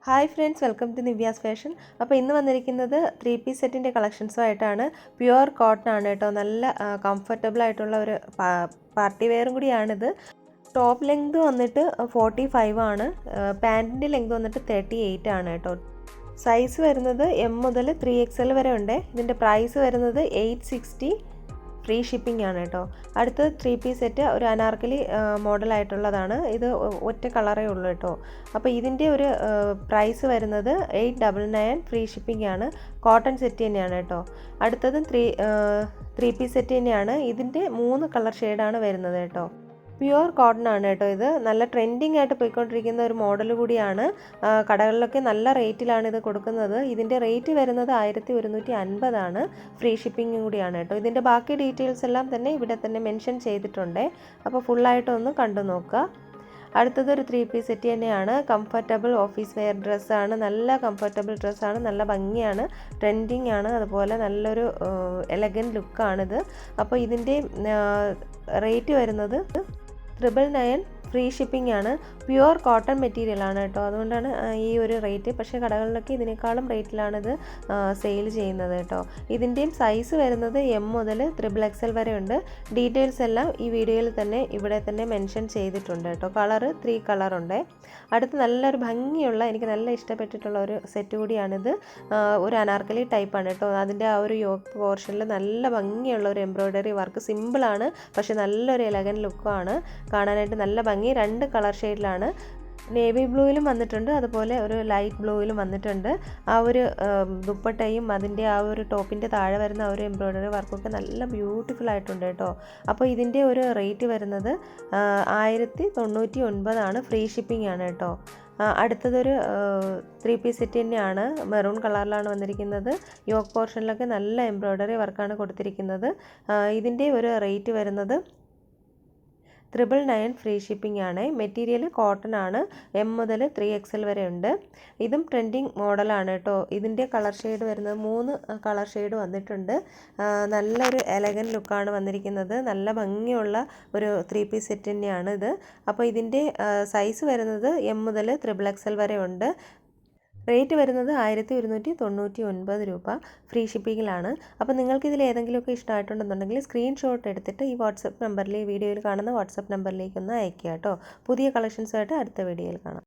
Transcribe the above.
Hi friends, welcome to Nivya's fashion. അപ്പോൾ ഇന്ന് വന്നിരിക്കുന്നത് 3 പീസ് സെറ്റിൻ്റെ കളക്ഷൻസുമായിട്ടാണ്. പ്യുവർ കോട്ടൺ ആണ് കേട്ടോ. നല്ല കംഫർട്ടബിൾ ആയിട്ടുള്ള ഒരു പാർട്ടി വെയറും കൂടിയാണിത്. ടോപ്പ് ലെങ്ത് വന്നിട്ട് 45 ആണ്. പാൻറ്റിൻ്റെ ലെങ്ത് വന്നിട്ട് 38 ആണ് കേട്ടോ. സൈസ് വരുന്നത് M മുതൽ 3XL വരെ ഉണ്ട്. ഇതിൻ്റെ പ്രൈസ് വരുന്നത് 860. ഫ്രീ ഷിപ്പിംഗ് ആണ് കേട്ടോ. അടുത്തത് 3 പീസ് സെറ്റ്, ഒരു അനാർക്കലി മോഡലായിട്ടുള്ളതാണ്. ഇത് ഒറ്റ കളറേ ഉള്ളൂ കേട്ടോ. അപ്പോൾ ഇതിൻ്റെ ഒരു പ്രൈസ് വരുന്നത് 899. ഫ്രീ ഷിപ്പിംഗ് ആണ്. കോട്ടൺ സെറ്റ് തന്നെയാണ് കേട്ടോ. അടുത്തതും 3 പീസ് സെറ്റ് തന്നെയാണ്. ഇതിൻ്റെ 3 കളർ ഷെയ്ഡാണ് വരുന്നത് കേട്ടോ. പ്യുവർ കോട്ടൺ ആണ് കേട്ടോ. ഇത് നല്ല ട്രെൻഡിങ് ആയിട്ട് പോയിക്കൊണ്ടിരിക്കുന്ന ഒരു മോഡൽ കൂടിയാണ്. കടകളിലൊക്കെ നല്ല റേറ്റിലാണ് ഇത് കൊടുക്കുന്നത്. ഇതിൻ്റെ റേറ്റ് വരുന്നത് 1150 ആണ്. ഫ്രീ ഷിപ്പിംഗും കൂടിയാണ് കേട്ടോ. ഇതിൻ്റെ ബാക്കി ഡീറ്റെയിൽസ് എല്ലാം തന്നെ ഇവിടെ തന്നെ മെൻഷൻ ചെയ്തിട്ടുണ്ട്. അപ്പോൾ ഫുള്ളായിട്ടൊന്ന് കണ്ടു നോക്കുക. അടുത്തതൊരു 3 പീസ് സെറ്റ് തന്നെയാണ്. കംഫർട്ടബിൾ ഓഫീസ് വെയർ ഡ്രസ്സാണ്. നല്ല കംഫർട്ടബിൾ ഡ്രസ്സാണ്. നല്ല ഭംഗിയാണ്, ട്രെൻഡിങ് ആണ്. അതുപോലെ നല്ലൊരു എലഗൻറ്റ് ലുക്കാണിത്. അപ്പോൾ ഇതിൻ്റെ റേറ്റ് വരുന്നത് 999. ഫ്രീ ഷിപ്പിംഗ് ആണ്. പ്യുവർ കോട്ടൺ മെറ്റീരിയൽ ആണ് കേട്ടോ. അതുകൊണ്ടാണ് ഈ ഒരു റേറ്റ്. പക്ഷേ കടകളിലൊക്കെ ഇതിനേക്കാളും റേറ്റിലാണിത് സെയിൽ ചെയ്യുന്നത് കേട്ടോ. ഇതിൻ്റെയും സൈസ് വരുന്നത് M മുതൽ XXL വരെ ഉണ്ട്. ഡീറ്റെയിൽസ് എല്ലാം ഈ വീഡിയോയിൽ തന്നെ ഇവിടെ തന്നെ മെൻഷൻ ചെയ്തിട്ടുണ്ട് കേട്ടോ. കളറ് 3 കളറുണ്ട്. അടുത്ത് നല്ലൊരു ഭംഗിയുള്ള, എനിക്ക് നല്ല ഇഷ്ടപ്പെട്ടിട്ടുള്ള ഒരു സെറ്റ് കൂടിയാണിത്. ഒരു അനാർക്കലി ടൈപ്പാണ് കേട്ടോ. അതിൻ്റെ ആ ഒരു യോക്ക് പോർഷനിൽ നല്ല ഭംഗിയുള്ള ഒരു എംബ്രോയ്ഡറി വർക്ക്. സിമ്പിളാണ്, പക്ഷേ നല്ലൊരു എലഗൻ ലുക്കാണ്. കാണാനായിട്ട് നല്ല ഭംഗി. 2 കളർ ഷെയ്ഡിലാണ്. നേവി ബ്ലൂയിലും വന്നിട്ടുണ്ട്, അതുപോലെ ഒരു ലൈറ്റ് ബ്ലൂയിലും വന്നിട്ടുണ്ട്. ആ ഒരു ദുപ്പട്ടയും അതിൻ്റെ ആ ഒരു ടോപ്പിൻ്റെ താഴെ വരുന്ന ആ ഒരു എംബ്രോയ്ഡറി വർക്കൊക്കെ നല്ല ബ്യൂട്ടിഫുൾ ആയിട്ടുണ്ട് കേട്ടോ. അപ്പോൾ ഇതിൻ്റെ ഒരു റേറ്റ് വരുന്നത് 1099 ആണ്. ഫ്രീ ഷിപ്പിംഗ് ആണ് കേട്ടോ. അടുത്തതൊരു 3 പീസ് സെറ്റ് തന്നെയാണ്. മെറൂൺ കളറിലാണ് വന്നിരിക്കുന്നത്. യോക്ക് പോർഷനിലൊക്കെ നല്ല എംബ്രോയ്ഡറി വർക്കാണ് കൊടുത്തിരിക്കുന്നത്. ഇതിൻ്റെ ഒരു റേറ്റ് വരുന്നത് 999. ഫ്രീ ഷിപ്പിംഗ് ആണ്. മെറ്റീരിയൽ കോട്ടൺ ആണ്. M മുതൽ 3XL വരെ ഉണ്ട്. ഇതും ട്രെൻഡിങ് മോഡലാണ് കേട്ടോ. ഇതിൻ്റെ കളർ ഷെയ്ഡ് വരുന്നത് 3 കളർ ഷെയ്ഡ് വന്നിട്ടുണ്ട്. നല്ലൊരു എലഗൻ ലുക്കാണ് വന്നിരിക്കുന്നത്. നല്ല ഭംഗിയുള്ള ഒരു 3 പീസ് സെറ്റ് തന്നെയാണ് ഇത്. അപ്പോൾ ഇതിൻ്റെ സൈസ് വരുന്നത് M മുതൽ XXL വരെ ഉണ്ട്. റേറ്റ് വരുന്നത് 1199 രൂപ. ഫ്രീ ഷിപ്പിങ്ങിലാണ്. അപ്പോൾ നിങ്ങൾക്കിതിൽ ഏതെങ്കിലുമൊക്കെ ഇഷ്ടമായിട്ടുണ്ടെന്നുണ്ടെങ്കിൽ സ്ക്രീൻഷോട്ട് എടുത്തിട്ട് ഈ വാട്സപ്പ് നമ്പറിൽ, ഈ വീഡിയോയിൽ കാണുന്ന വാട്സപ്പ് നമ്പറിലേക്കൊന്ന് അയയ്ക്കുക കേട്ടോ. പുതിയ കളക്ഷൻസായിട്ട് അടുത്ത വീഡിയോയിൽ കാണാം.